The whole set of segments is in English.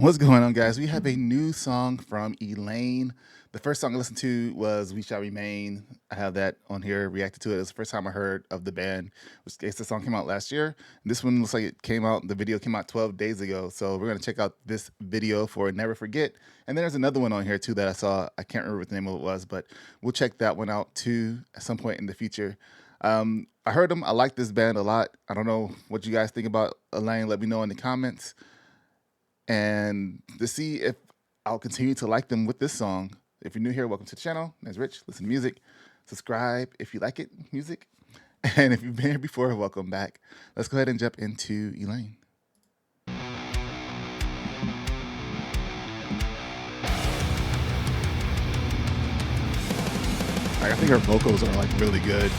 What's going on, guys? We have a new song from Elaine. The first song I listened to was "We Shall Remain." I have that on here. Reacted to it. It was the first time I heard of the band. The song came out last year. This one looks like it came out. The video came out 12 days ago. So we're gonna check out this video for "Never Forget." And then there's another one on here too that I saw. I can't remember what the name of it was, but we'll check that one out too at some point in the future. I heard them. I like this band a lot. I don't know what you guys think about Elaine. Let me know in the comments. And to see if I'll continue to like them with this song. If you're new here, welcome to the channel. My name's Rich. Listen to music. Subscribe if you like it, music. And if you've been here before, welcome back. Let's go ahead and jump into Elaine. I think her vocals are like really good.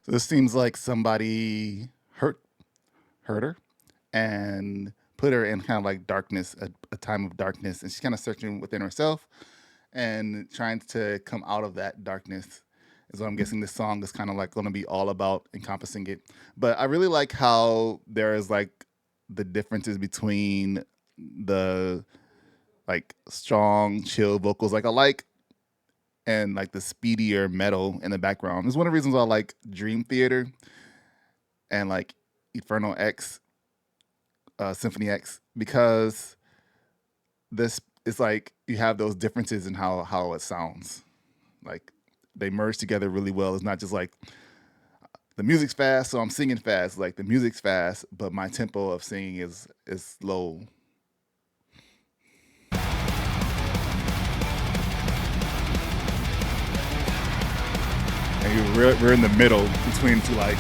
So this seems like somebody hurt her and put her in kind of like darkness, a time of darkness, and she's kind of searching within herself and trying to come out of that darkness. Is what I'm guessing this song is kind of like going to be all about, encompassing it. But I really like how there is like the differences between the like strong, chill vocals. Like I like and like the speedier metal in the background. It's one of the reasons why I like Dream Theater and like Inferno X, Symphony X, because this is like you have those differences in how it sounds. Like they merge together really well. It's not just like the music's fast, so I'm singing fast. Like the music's fast, but my tempo of singing is slow. And we're in the middle between two like.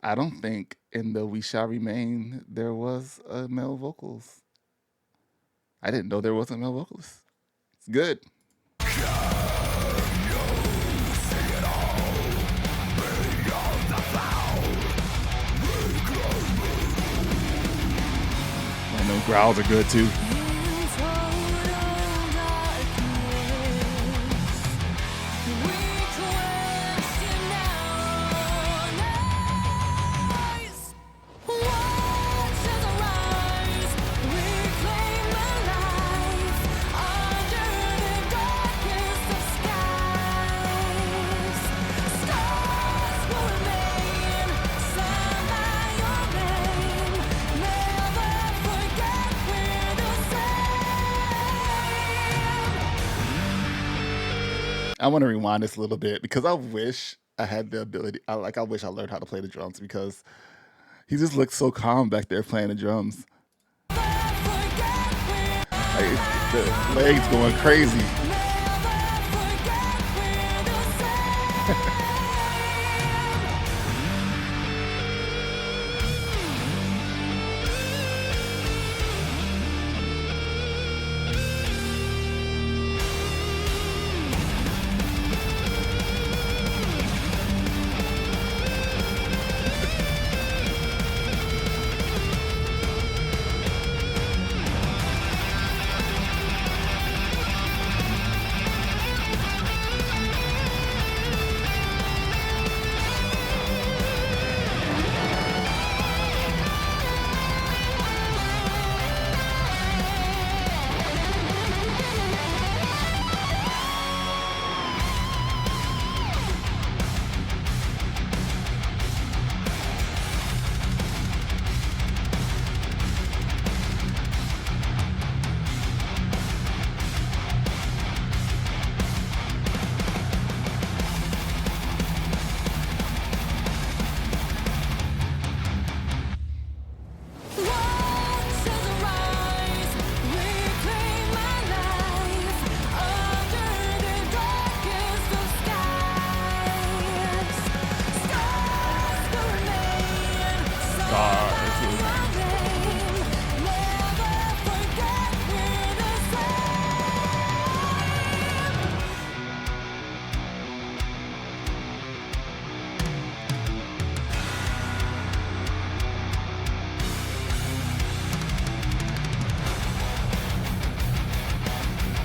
I don't think in the "We Shall Remain" there was a male vocals. I didn't know there was a male vocalist. It's good. And those growls are good too. I want to rewind this a little bit because I wish I had the ability. I wish I learned how to play the drums because he just looks so calm back there playing the drums. Like, the legs going crazy.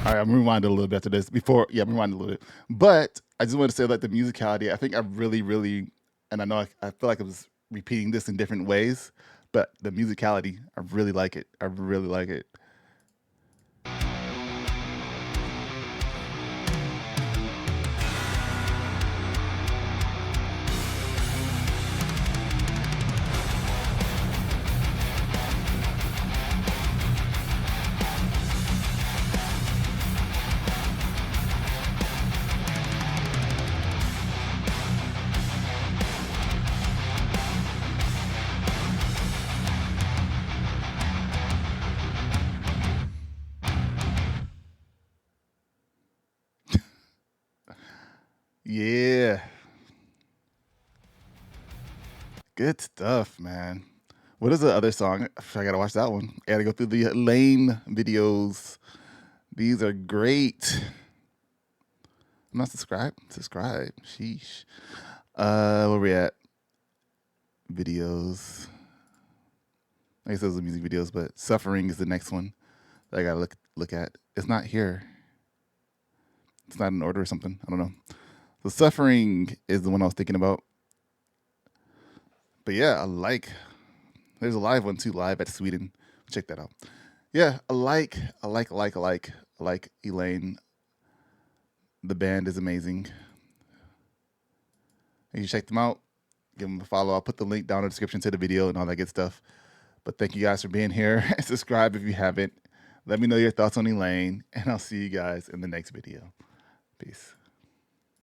All right, I'm rewinding a little bit after this. I'm rewinding a little bit. But I just want to say, like, the musicality, I think I really, really, and I know I feel like I was repeating this in different ways, but the musicality, I really like it. I really like it. Yeah, good stuff, man. What is the other song? I gotta watch that one. I gotta go through the Eleine videos. These are great. I'm not subscribed. Subscribe. Sheesh. Where we at? Videos. I guess those are music videos, but Suffering is the next one that I gotta look at. It's not here. It's not in order or something. I don't know. So Suffering is the one I was thinking about. But yeah, I like. There's a live one too, live at Sweden. Check that out. Yeah, I like Eleine. The band is amazing. You can check them out. Give them a follow. I'll put the link down in the description to the video and all that good stuff. But thank you guys for being here. Subscribe if you haven't. Let me know your thoughts on Eleine, and I'll see you guys in the next video. Peace.